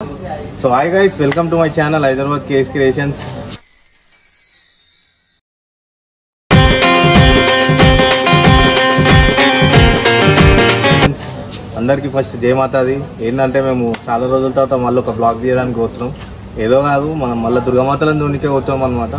So hi guys, welcome to my channel Hyderabad KS Creations. అందరికీ first జై మాతాది. ఏంటంటే మేము చాలా రోజుల తర్వాత మళ్ళీ ఒక బ్లాగ్ తీయడానికి పోతున్నాం. ఏదో కాదు, మనం మళ్ళీ దుర్గామాతలను చూడనికే పోతాం అనమాట.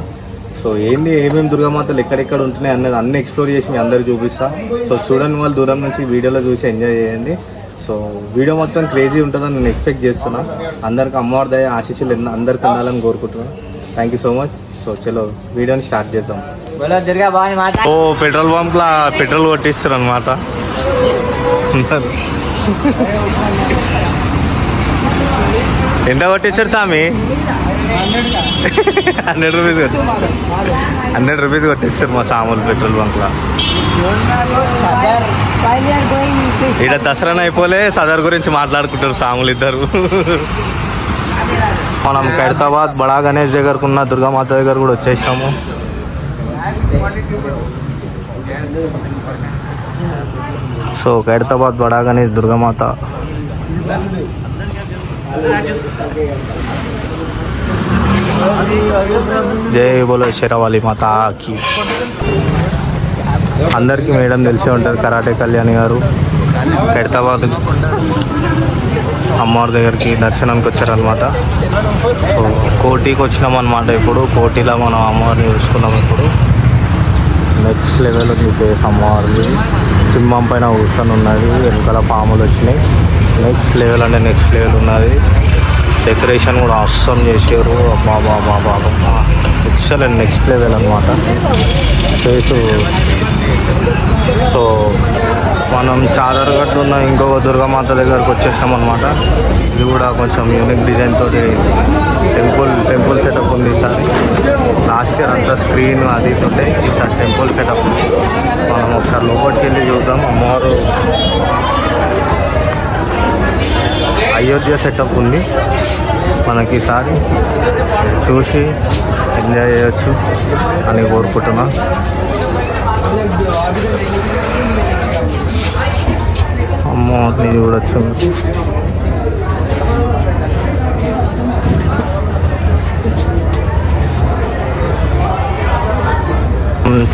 సో ఏమేమి దుర్గామాతలు ఎక్కడెక్కడ ఉంటున్నాయి అన్నది అన్ని ఎక్స్ప్లోర్ చేసి మీ అందరికి చూపిస్తా. సో చూడండి, వాళ్ళు దూరం నుంచి వీడియోలో చూసి ఎంజాయ్ చేయండి. సో వీడియో మొత్తం క్రేజీ ఉంటుందని నేను ఎక్స్పెక్ట్ చేస్తున్నా. అందరికి అమ్మవారి దయ ఆశీస్సులు అందరికి ఉండాలని కోరుకుంటున్నాను. Thank you so much. So చలో వీడియోని స్టార్ట్ చేద్దాం. ఓ పెట్రోల్ బంక్లా పెట్రోల్ కొట్టిస్తారు అనమాట. ఎంత కొట్టించారు స్వామి? 100 రూపీస్ 100 రూపీస్ కొట్టిస్తారు మా సాములు పెట్రోల్ బంక్లా. ఇక్కడ దసరా అయిపోలే, సదర్ గురించి మాట్లాడుకుంటారు సాములు ఇద్దరు. మనం ఖైరతాబాద్ బడా గణేష్ దగ్గరకు ఉన్న దుర్గామాత దగ్గర కూడా వచ్చేసాము. సో ఖైరతాబాద్ బడా గణేష్ దుర్గామాత. జై బోలో షేరావాలి మాతాకి. అందరికీ మేడం తెలిసే ఉంటారు, కరాటే కళ్యాణి గారు. ఖైరతాబాద్ అమ్మవారి దగ్గరికి దర్శనానికి వచ్చారనమాట. సో కోటికి వచ్చినాం అనమాట. ఇప్పుడు కోటిలో మనం అమ్మవారిని చూసుకున్నాం. ఇప్పుడు నెక్స్ట్ లెవెల్ ఉంది ప్లేస్ అమ్మవారిది. సింహం పైన కూర్చొని ఉన్నది, వెనకాల పాములు వచ్చినాయి. నెక్స్ట్ లెవెల్ అంటే నెక్స్ట్ లెవెల్ ఉన్నది. డెకరేషన్ కూడా అవసరం చేసారు. బాబా ఎక్సలెంట్, నెక్స్ట్ లెవెల్ అనమాట ప్లేసు. సో మనం చాదర్గట్లో ఉన్న ఇంకొక దుర్గామాత దగ్గరకు వచ్చేసాం అనమాట. ఇది కూడా కొంచెం యూనిక్ డిజైన్ తోటి టెంపుల్ సెటప్ ఉంది ఈసారి. లాస్ట్ ఇయర్ అంతా స్క్రీన్ అది తోటే, ఈసారి టెంపుల్ సెటప్. మనం ఒకసారి లోపలికి వెళ్ళి చూద్దాం. అమ్మవారు అయోధ్య సెటప్ ఉంది మనకి. ఈసారి చూసి ఎంజాయ్ చేయొచ్చు అని కోరుకుంటున్నా. అమ్మవారిని చూడొచ్చు.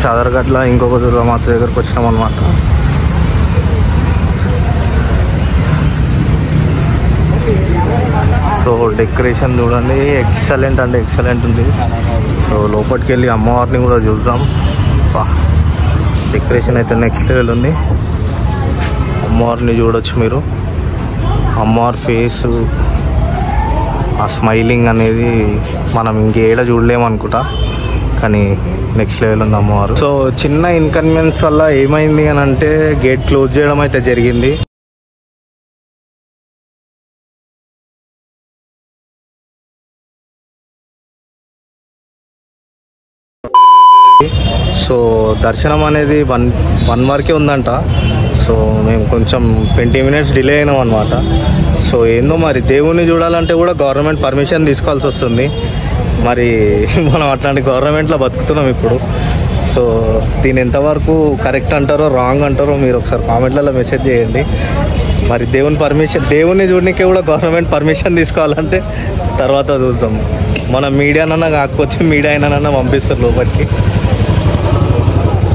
చాదర్గట్ల ఇంకొక దుర్గామాత దగ్గరకు వచ్చినాం అనమాట. సో డెకరేషన్ చూడండి, ఎక్సలెంట్ అంటే ఎక్సలెంట్ ఉంది. సో లోపలికి వెళ్ళి అమ్మవారిని కూడా చూద్దాం. డెకరేషన్ అయితే నెక్స్ట్ లెవెల్ ఉంది. అమ్మవారిని చూడొచ్చు మీరు. అమ్మవారి ఫేసు, ఆ స్మైలింగ్ అనేది మనం ఇంకేడ చూడలేమనుకుంటా, కానీ నెక్స్ట్ లెవెల్ ఉంది అమ్మవారు. సో చిన్న ఇన్కన్వీనియన్స్ వల్ల ఏమైంది అని అంటే గేట్ క్లోజ్ చేయడం అయితే జరిగింది. సో దర్శనం అనేది వన్ వరకే ఉందంట. సో మేము కొంచెం 20 మినిట్స్ డిలే అయినాం అనమాట. సో ఏందో మరి, దేవుణ్ణి చూడాలంటే కూడా గవర్నమెంట్ పర్మిషన్ తీసుకోవాల్సి వస్తుంది. మరి మనం అట్లాంటి గవర్నమెంట్లో బతుకుతున్నాం ఇప్పుడు. సో దీని ఎంతవరకు కరెక్ట్ అంటారో రాంగ్ అంటారో మీరు ఒకసారి కామెంట్లలో మెసేజ్ చేయండి. మరి దేవుణ్ణి చూడడానికి కూడా గవర్నమెంట్ పర్మిషన్ తీసుకోవాలంటే తర్వాత చూద్దాం. మనం మీడియానన్నా కాకపోతే మీడియా అయినా పంపిస్తారు లోపలికి.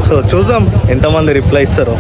సో చూద్దాం ఎంతమంది రిప్లై ఇస్తారో.